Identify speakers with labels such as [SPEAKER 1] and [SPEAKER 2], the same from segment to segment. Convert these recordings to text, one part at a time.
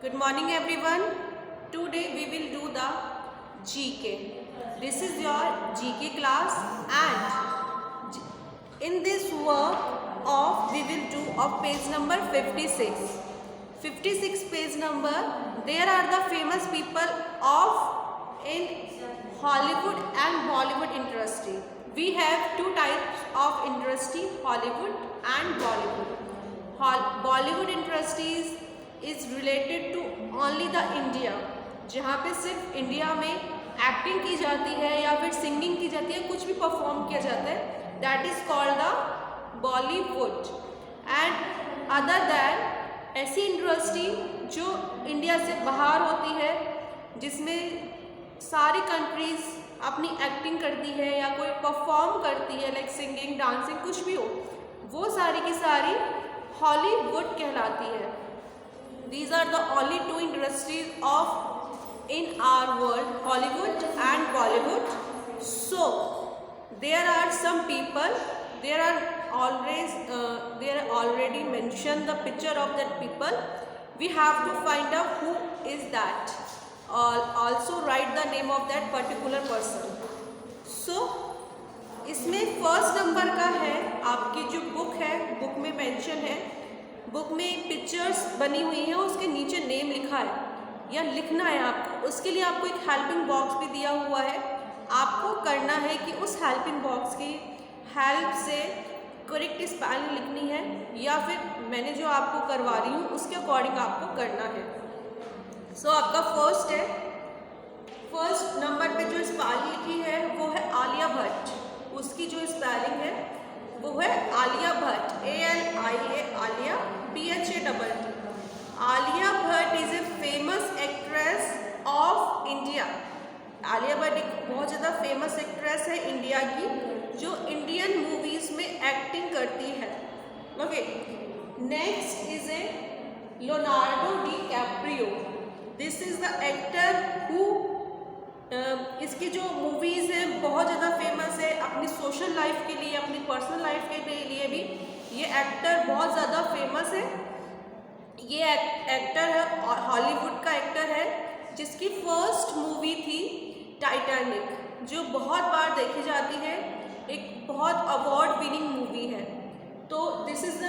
[SPEAKER 1] Good morning everyone. Today we will do the GK. This is your GK class and in this work we will do of page number 56. 56 page number, there are the famous people of in Hollywood and Bollywood industry. We have two types of industry, Hollywood and Bollywood. Bollywood industries is related to only the India, जहाँ पे सिर्फ India में acting की जाती है या फिर singing की जाती है, कुछ भी परफॉर्म किया जाता है, that is called the Bollywood. And other than ऐसी इंडस्ट्री जो इंडिया से बाहर होती है, जिसमें सारी कंट्रीज अपनी एक्टिंग करती है या कोई परफॉर्म करती है, लाइक सिंगिंग, डांसिंग, कुछ भी हो, वो सारी की सारी हॉलीवुड कहलाती है. These are the only two industries of in our world, Hollywood and Bollywood. So there are some people, there are already mentioned the picture of that people. We have to find out who is that. Also write the name of that particular person. So इसमें first number का है, आपकी जो book है, book में mention है, book में pictures बनी हुई हैं, उसके नीचे नेम लिखा है या लिखना है आपको. उसके लिए आपको एक हेल्पिंग बॉक्स भी दिया हुआ है. आपको करना है कि उस हेल्पिंग बॉक्स की हेल्प से करेक्ट स्पेलिंग लिखनी है या फिर मैंने जो आपको करवा रही हूँ उसके अकॉर्डिंग आपको करना है. सो आपका फर्स्ट है, फर्स्ट नंबर पे जो स्पेलिंग लिखी है वो है आलिया भट्ट. उसकी जो स्पेलिंग है वो है Alia Bhatt, ALIA, Alia BHATT. Alia Bhatt is a famous actress of India. Alia Bhatt एक बहुत ज़्यादा फेमस एक्ट्रेस है इंडिया की, जो इंडियन मूवीज में एक्टिंग करती है. Okay, next is a Leonardo D Caprio. This is the actor who इसकी जो मूवीज़ हैं बहुत ज़्यादा फेमस है अपनी सोशल लाइफ के लिए, अपनी पर्सनल लाइफ के लिए भी. ये एक्टर बहुत ज़्यादा फेमस है. ये एक्टर है और हॉलीवुड का एक्टर है, जिसकी फर्स्ट मूवी थी टाइटैनिक, जो बहुत बार देखी जाती है, एक बहुत अवार्ड विनिंग मूवी है. तो this is the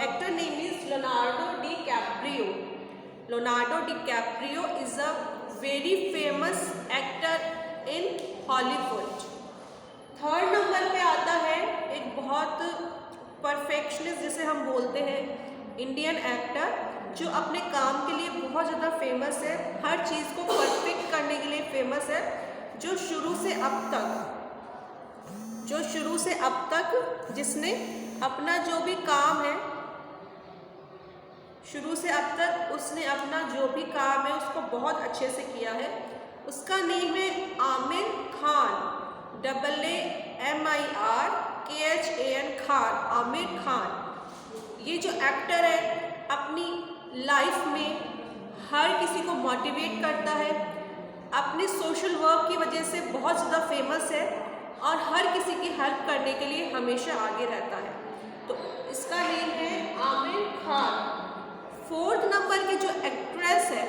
[SPEAKER 1] actor name is Leonardo D Caprio. Leonardo D Caprio is a very famous actor in Hollywood. Third number पे आता है एक बहुत परफेक्शनिस्ट जिसे हम बोलते हैं, इंडियन एक्टर, जो अपने काम के लिए बहुत ज़्यादा फेमस है, हर चीज़ को परफेक्ट करने के लिए फेमस है, जो शुरू से अब तक जिसने अपना जो भी काम है, शुरू से अब तक उसने अपना जो भी काम है उसको बहुत अच्छे से किया है. उसका नेम है आमिर खान, AAMIRKHAN खान, आमिर खान. ये जो एक्टर है अपनी लाइफ में हर किसी को मोटिवेट करता है, अपने सोशल वर्क की वजह से बहुत ज़्यादा फेमस है और हर किसी की हेल्प करने के लिए हमेशा आगे रहता है. तो इसका नेम है आमिर खान. फोर्थ नंबर की जो एक्ट्रेस है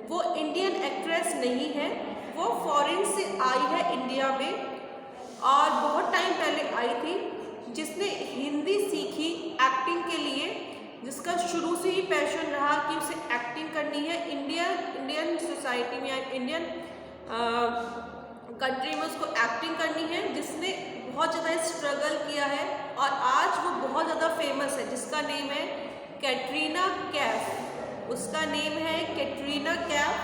[SPEAKER 1] वो इंडियन एक्ट्रेस नहीं है, वो फॉरेन से आई है इंडिया में और बहुत टाइम पहले आई थी, जिसने हिंदी सीखी एक्टिंग के लिए, जिसका शुरू से ही पैशन रहा कि उसे एक्टिंग करनी है, इंडियन सोसाइटी में या इंडियन कंट्री में उसको एक्टिंग करनी है, जिसने बहुत ज़्यादा स्ट्रगल किया है और आज वो बहुत ज़्यादा फेमस है, जिसका नेम है कैटरीना कैफ. उसका नेम है कैटरीना कैफ,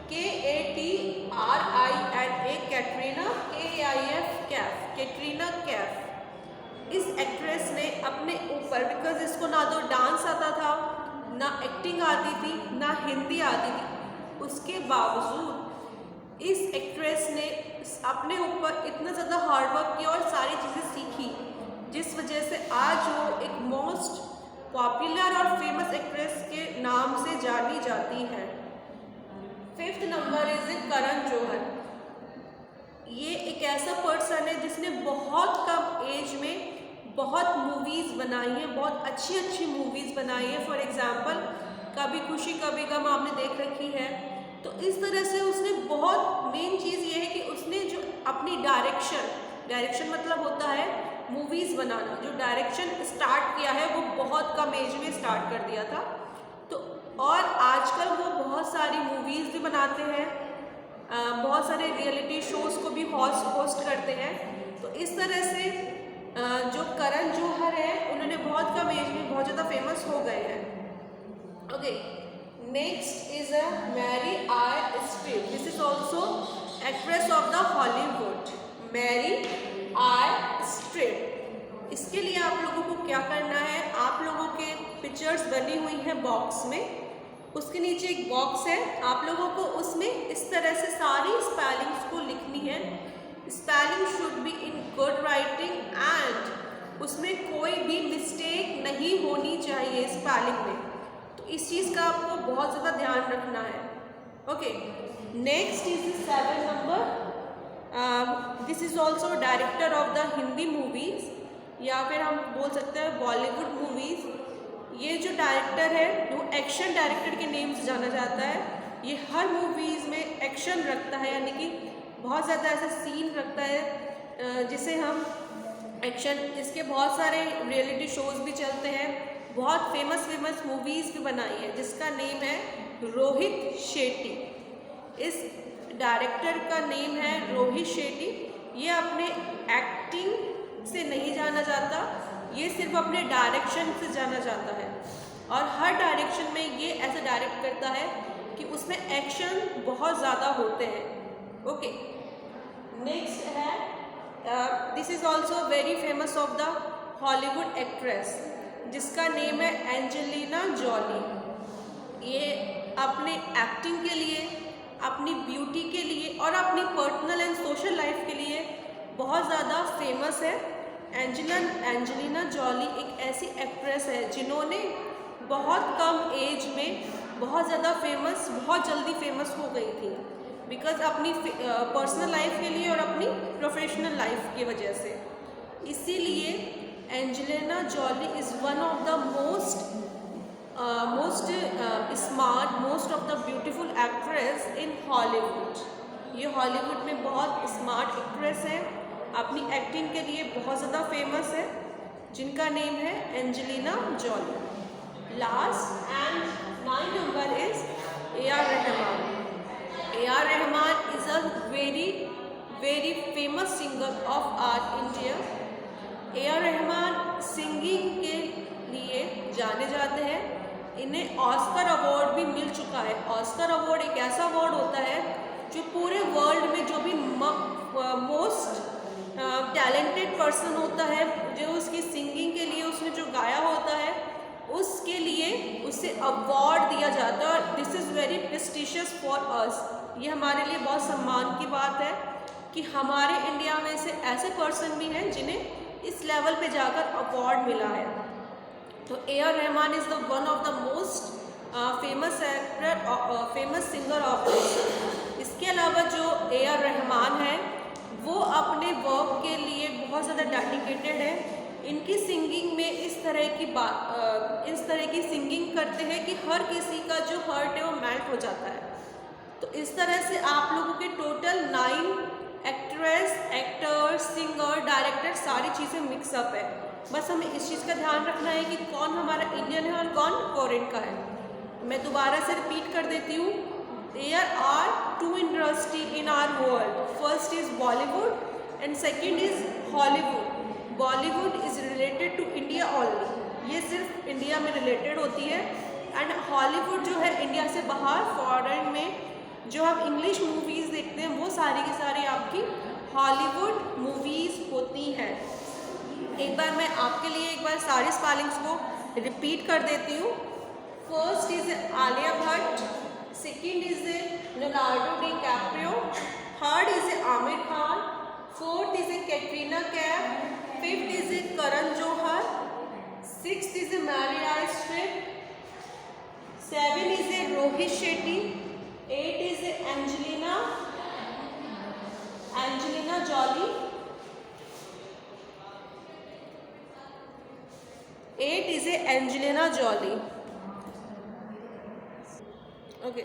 [SPEAKER 1] KATRINA, कैटरीना, KAIF कैफ, कैटरीना कैफ. इस एक्ट्रेस ने अपने ऊपर, बिकॉज इसको ना तो डांस आता था, ना एक्टिंग आती थी, ना हिंदी आती थी, उसके बावजूद इस एक्ट्रेस ने अपने ऊपर इतना ज़्यादा हार्डवर्क किया और सारी चीज़ें सीखी, जिस वजह से आज वो एक मोस्ट पॉपुलर और फेमस एक्ट्रेस के नाम से जानी जाती है. फिफ्थ नंबर इज करण जौहर. ये एक ऐसा पर्सन है जिसने बहुत कम एज में बहुत मूवीज़ बनाई हैं, बहुत अच्छी अच्छी मूवीज़ बनाई है. फॉर एग्ज़ाम्पल कभी खुशी कभी गम आपने देख रखी है। तो इस तरह से उसने बहुत मेन चीज़ ये है कि उसने जो अपनी डायरेक्शन मतलब होता है मूवीज़ बनाना, जो डायरेक्शन स्टार्ट किया है वो बहुत कम एज में स्टार्ट कर दिया था। तो और आजकल वो बहुत सारी मूवीज़ भी बनाते हैं, बहुत सारे रियलिटी शोज़ को भी होस्ट करते हैं। तो इस तरह से जो करण जौहर है उन्होंने बहुत कम एज में बहुत ज़्यादा फेमस हो गए हैं। Okay, next is a Meryl Streep. This is also actress of the Hollywood, Meryl Streep. इसके लिए आप लोगों को क्या करना है, आप लोगों के पिक्चर्स बनी हुई हैं बॉक्स में, उसके नीचे एक बॉक्स है, आप लोगों को उसमें इस तरह से सारी स्पेलिंग्स को लिखनी है। Spelling should be in good writing and उसमें कोई भी मिस्टेक नहीं होनी चाहिए स्पेलिंग में। तो इस चीज़ का आपको बहुत ज़्यादा ध्यान रखना है। Okay, next is 7 number. This is also director of the Hindi movies, या फिर हम बोल सकते हैं बॉलीवुड मूवीज़। ये जो डायरेक्टर है वो एक्शन डायरेक्टर के नेम से जाना जाता है। ये हर मूवीज़ में एक्शन रखता है, यानी कि बहुत ज़्यादा ऐसा सीन रखता है जिसे हम एक्शन। इसके बहुत सारे रियलिटी शोज़ भी चलते हैं, बहुत फेमस मूवीज़ भी बनाई है जिसका नेम है रोहित शेट्टी। इस डायरेक्टर का नेम है रोहित शेट्टी। ये अपने एक्टिंग से नहीं जाना जाता, ये सिर्फ अपने डायरेक्शन से जाना जाता है। और हर डायरेक्शन में ये ऐसा डायरेक्ट करता है कि उसमें एक्शन बहुत ज़्यादा होते हैं। ओके, नेक्स्ट है this is also very famous of the Hollywood actress जिसका नेम है एंजेलिना जॉली। ये अपने एक्टिंग के लिए, अपनी ब्यूटी के लिए और अपनी पर्सनल एंड सोशल लाइफ के लिए बहुत ज़्यादा फेमस है। एंजेलिना जॉली एक ऐसी एक्ट्रेस है जिन्होंने बहुत कम एज में बहुत ज़्यादा फेमस, बहुत जल्दी फेमस हो गई थी, बिकॉज अपनी पर्सनल लाइफ के लिए और अपनी प्रोफेशनल लाइफ की वजह से। इसीलिए Angelina Jolie is one of the most smart, most of the beautiful actress in Hollywood. ये हॉलीवुड में बहुत स्मार्ट एक्ट्रेस है, अपनी एक्टिंग के लिए बहुत ज़्यादा फेमस है, जिनका नेम है Angelina Jolie. Last and 9 number is AR Rahman. AR Rahman is a very famous singer of R India. AR Rahman singing के लिए जाने जाते हैं। इन्हें ऑस्कर अवार्ड भी मिल चुका है। ऑस्कर अवार्ड एक ऐसा अवार्ड होता है जो पूरे वर्ल्ड में जो भी मोस्ट टैलेंटेड पर्सन होता है, जो उसकी सिंगिंग के लिए उसने जो गाया होता है, उसके लिए उसे अवार्ड दिया जाता है। और this is very prestigious for us. ये हमारे लिए बहुत सम्मान की बात है कि हमारे इंडिया में से ऐसे पर्सन भी हैं जिन्हें इस लेवल पे जाकर अवार्ड मिला है। तो AR Rahman is the one of the most famous singer of this. इसके अलावा जो AR रहमान है वो अपने वर्क के लिए बहुत ज़्यादा डेडिकेटेड है। इनकी सिंगिंग में इस तरह की सिंगिंग करते हैं कि हर किसी का जो हर्ट है वो मेल्ट हो जाता है। तो इस तरह से आप लोगों के total 9 actress, actor, singer, director सारी चीज़ें मिक्सअप है। बस हमें इस चीज़ का ध्यान रखना है कि कौन हमारा इंडियन है और कौन फॉरेन का है। मैं दोबारा से रिपीट कर देती हूँ। There are 2 industries in our world. First is Bollywood and second is Hollywood. Bollywood is related to India only. ये सिर्फ इंडिया में रिलेटेड होती है। एंड हॉलीवुड जो है इंडिया से बाहर फॉरेन में जो हम इंग्लिश मूवीज़ देखते हैं वो सारी की सारी आपकी हॉलीवुड मूवीज़ होती हैं। एक बार मैं आपके लिए एक बार सारी स्पेलिंग्स को रिपीट कर देती हूँ। First is Alia Bhatt, second is Leonardo DiCaprio, third is Aamir Khan, fourth is Katrina Kaif, fifth is Karan Johar, sixth is Meryl Streep, 7 is Rohit Shetty, 8 is Angelina Jolie, 8 is Angelina Jolie. Okay,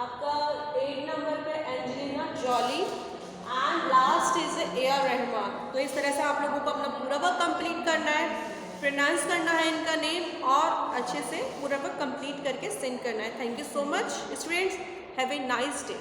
[SPEAKER 1] आपका 8 नंबर पे Angelina Jolie and last is A R. Rahman. तो इस तरह से आप लोगों को अपना पूरा वर्क कंप्लीट करना है, प्रोनाउंस करना है इनका नेम और अच्छे से पूरा वर्क कंप्लीट करके सेंड करना है। Thank you so much students, have a nice day.